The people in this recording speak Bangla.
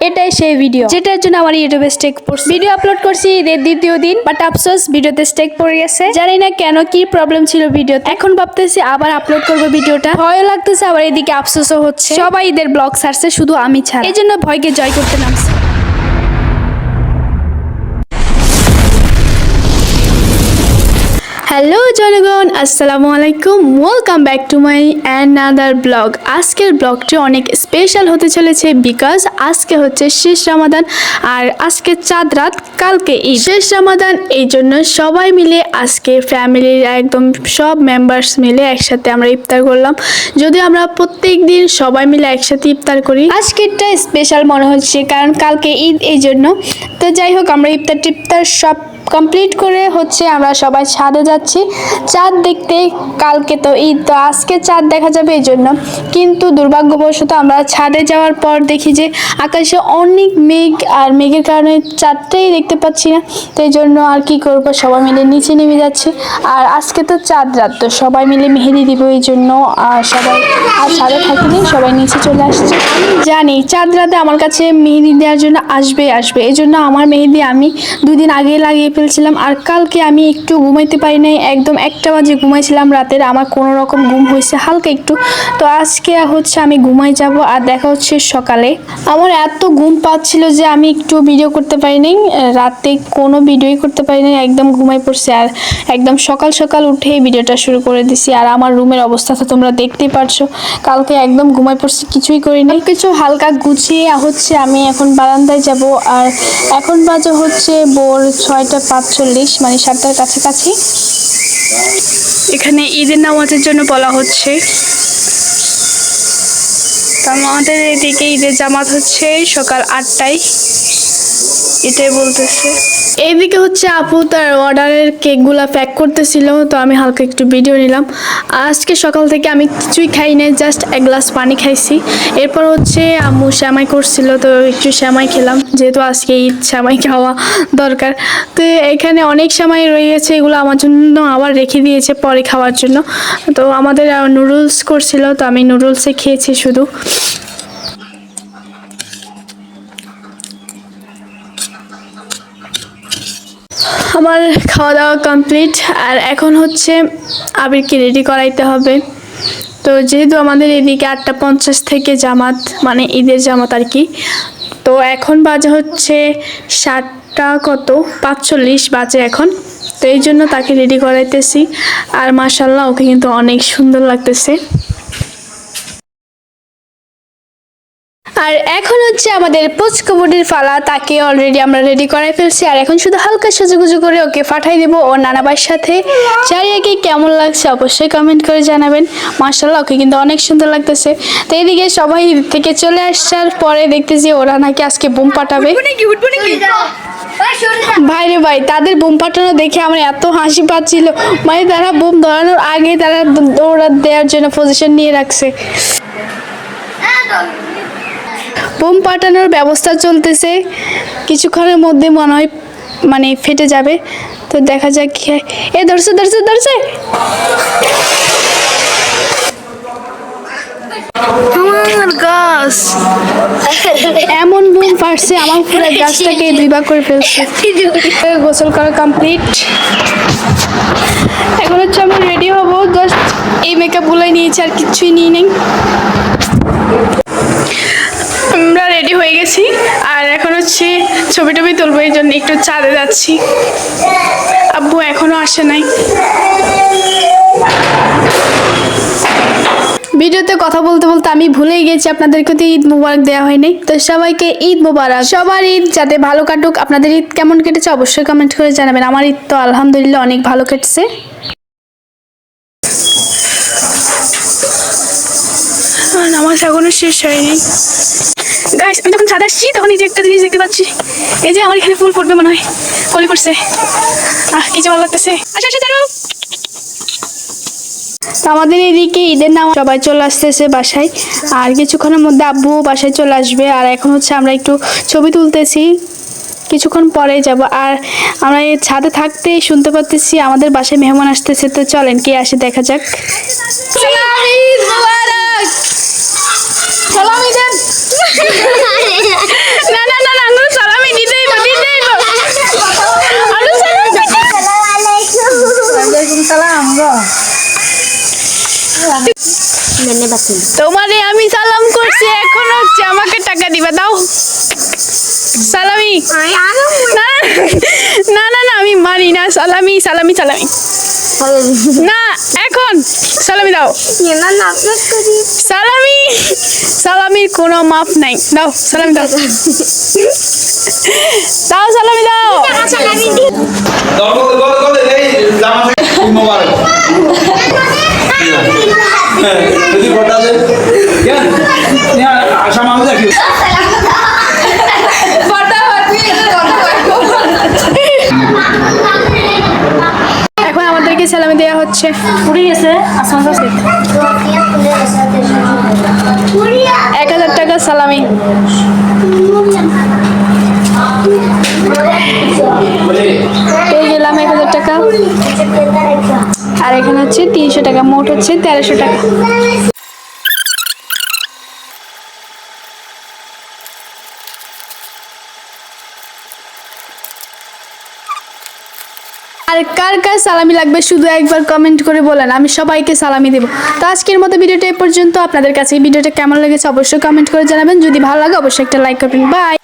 এটাই সেই ভিডিও যেটার জন্য আমার ইউটিউবে স্টেক পড়ছে। ভিডিও আপলোড করছি ঈদের দ্বিতীয় দিন, বাট আফসোস ভিডিওতে স্টেক পড়ে গেছে। জানি না কেন, কি প্রবলেম ছিল ভিডিওতে। এখন ভাবতেছি আবার আপলোড করবো ভিডিওটা, ভয় লাগতেছে, আবার এদিকে আফসোসও হচ্ছে। সবাই ঈদের ব্লগ ছাড়ছে, শুধু আমি ছাড়া। এই জন্য ভয়কে জয় করতে নামছি। হ্যালো জনগণ, আসসালামু আলাইকুম, welcome back to my another blog. আজকের ব্লগটি অনেক স্পেশাল হতে চলেছে, বিকজ আজকে হচ্ছে শেষ রমাদান, আর আজকে চাঁদ রাত, কালকে ঈদ। শেষ রমাদান, এই জন্য সবাই মিলে আজকে ফ্যামিলির একদম সব মেম্বার্স মিলে একসাথে আমরা ইফতার করলাম। যদি আমরা প্রত্যেক দিন সবাই মিলে একসাথে ইফতার করি, আজকেরটা স্পেশাল মনে হচ্ছে কারণ কালকে ঈদ, এই জন্য। তো যাই হোক, আমরা ইফতার টিফতার সব কমপ্লিট করে হচ্ছে আমরা সবাই ছাদে যাচ্ছি চাঁদ দেখতে। কালকে তো ঈদ, তো আজকে চাঁদ দেখা যাবে এই জন্য। কিন্তু দুর্ভাগ্যবশত আমরা ছাদে যাওয়ার পর দেখি যে আকাশে অনেক মেঘ, আর মেঘের কারণে চাঁদটাই দেখতে পাচ্ছি না। তো এই জন্য আর কি করবো, সবাই মিলে নিচে নেমে যাচ্ছি। আর আজকে তো চাঁদ রাত, তো সবাই মিলে মেহেদি দিব, এই জন্য আর সবাই আর ছাদে থাকিনি, সবাই নিচে চলে আসছে। আমি জানি চাঁদ রাতে আমার কাছে মেহেদি দেওয়ার জন্য আসবে, এই জন্য আমার মেহেদি আমি 2 দিন আগে লাগিয়ে ফেলছিলাম। আর কালকে আমি একটু ঘুমাইতে পারি নাই, একদম 1টা বাজে ঘুমাইছিলাম রাতের, আমার কোনো রকম ঘুম হয়েছে হালকা একটু। তো আজকে হচ্ছে আমি ঘুমাই যাব, আর দেখা হচ্ছে সকালে। আমার এত ঘুম পাচ্ছিল যে আমি একটু ভিডিও করতে পারি নাই, রাতে কোনো ভিডিওই করতে পারি নাই, একদম ঘুমাই পড়ছি। আর একদম সকাল সকাল উঠে ভিডিওটা শুরু করে দিছি। আর আমার রুমের অবস্থা তো তোমরা দেখতেই পারছো, কালকে একদম ঘুমাই পড়ছি, কিছুই করি নাই। কিছু হালকা গুছিয়ে হচ্ছে আমি এখন বারান্দায় যাব। আর এখন বাজে হচ্ছে ভোর 6টা 45, মানে 7টার কাছাকাছি। এখানে ঈদের নামাজের জন্য বলা হচ্ছে। তো আমাদের এদিকে ঈদের জামাত হচ্ছে সকাল 8টায়, এটাই বলতেছে। এইদিকে হচ্ছে আপু তার অর্ডারের কেকগুলা প্যাক করতেছিল, তো আমি হালকা একটু ভিডিও নিলাম। আজকে সকাল থেকে আমি কিছুই খাই নাই, জাস্ট 1 গ্লাস পানি খাইছি। এরপর হচ্ছে আম্মু শ্যামাই করছিল, তো একটু শ্যামাই খেলাম, যেহেতু আজকে ঈদ, শ্যামাই খাওয়া দরকার। তো এখানে অনেক শ্যামাই রয়ে গেছে, এগুলো আমার জন্য আবার রেখে দিয়েছে পরে খাওয়ার জন্য। তো আমাদের নুডলস করছিল, তো আমি নুডলসে খেয়েছি শুধু। আমার খাওয়া দাওয়া কমপ্লিট, আর এখন হচ্ছে আবিরকে রেডি করাইতে হবে। তো যেহেতু আমাদের এদিকে 8টা 50 থেকে জামাত, মানে ঈদের জামাত আর কি। তো এখন বাজে হচ্ছে 7টা 45 বাজে এখন। তো এই জন্য তাকে রেডি করাইতেছি। আর মাশাআল্লাহ, ওকে কিন্তু অনেক সুন্দর লাগতেছে। আর এখন হচ্ছে আমাদের পুচকুবুটির ফালা, তাকে অলরেডি আমরা রেডি করাই ফেলছি। আর এখন শুধু হালকা সাজুগুজু করে ওকে পাঠাই দেবো ওর নানাবাইয়ের সাথে। চারিয়াকে কেমন লাগছে অবশ্যই কমেন্ট করে জানাবেন। মাশাআল্লাহ, ওকে কিন্তু অনেক সুন্দর লাগতেছে। তো এইদিকে সবাই থেকে চলে আসার পরে দেখতেছি ওরা নাকি আজকে বুম পাঠাবে। ভাই রে ভাই, তাদের বুম পাঠানো দেখে আমার এত হাসি পাচ্ছিল, মানে তারা বুম ধরানোর আগে তারা দৌড়া দেওয়ার জন্য পজিশন নিয়ে রাখছে। বোম পাঠানোর ব্যবস্থা চলতেছে, কিছুক্ষণের মধ্যে মনে হয় মানে ফেটে যাবে। তো দেখা যাক কি হয়। এ ধরছে ধরছে ধরছে, আমার গাছ এমন বুম ফাটছে, আমার পুরো গাছটাকে 2 ভাগ করে ফেলছে। গোসল করা কমপ্লিট, এখন হচ্ছে আমি রেডি হবো। জাস্ট এই মেকআপ গুলোই নিয়েছি, আর কিছুই নিয়ে নেই। আমরা রেডি হয়ে গেছি, আর এখন হচ্ছে ছবি টবি তুলবো, এই জন্য একটু ছাদে যাচ্ছি। আব্বু এখনো আসে নাই। ভিডিওতে কথা বলতে বলতে আমি ভুলেই গেছি আপনাদেরকে তো ঈদ মুবারক দেওয়া হয়নি। তো সবাইকে ঈদ মুবারক, সবার ঈদ যাতে ভালো কাটুক। আপনাদের ঈদ কেমন কেটেছে অবশ্যই কমেন্ট করে জানাবেন। আমার ঈদ তো আলহামদুলিল্লাহ অনেক ভালো কেটেছে। নামাজ এখনো শেষ হয়নি। গাইস, আমি যখন ছাদে আসছি তখন এই যে একটা জিনিস দেখতে পাচ্ছি, এই যে আমার এখানে ফুল ফুটবে মনে হয়, কলি পড়ছে। কি যে ভালো লাগতেছে। আচ্ছা আচ্ছা দাঁড়াও। আমাদের এদিকে ঈদের নামাজ সবাই চলে আসতেছে বাসায়, আর কিছুক্ষণের মধ্যে আব্বু বাসায় চলে আসবে। আর এখন হচ্ছে আমরা একটু ছবি তুলতেছি, কিছুক্ষণ পরে যাব। আর আমরা এই ছাদে থাকতেই শুনতে পাচ্ছি আমাদের বাসায় মেহমান আসতেছে। তো চলেন কে আসে দেখা যাক। দাও সালামি। না না না না আমি মানি না। সালামি সালামি সালামি না, এখন সালামি দাও। সালামি সালামির কোনো মাপ নাই। দাও সালামি দাও, দাও সালামি দাও। এখন আমাদেরকে সালামি দেওয়া হচ্ছে। পুড়ে গেছে আসমান গাছে। 1000 টাকা সালামি। পেয়ে গেলাম 1000 টাকা। আর এখানে হচ্ছে 300 টাকা, মোট হচ্ছে 1300 টাকা। আর কার কার সালামি লাগবে শুধু একবার কমেন্ট করে বলেন, আমি সবাইকে সালামি দেব। তো আজকের মতো ভিডিওটা এই পর্যন্ত। আপনাদের কাছে এই ভিডিওটা কেমন লেগেছে অবশ্যই কমেন্ট করে জানাবেন। যদি ভালো লাগে অবশ্যই একটা লাইক করবেন। বাই।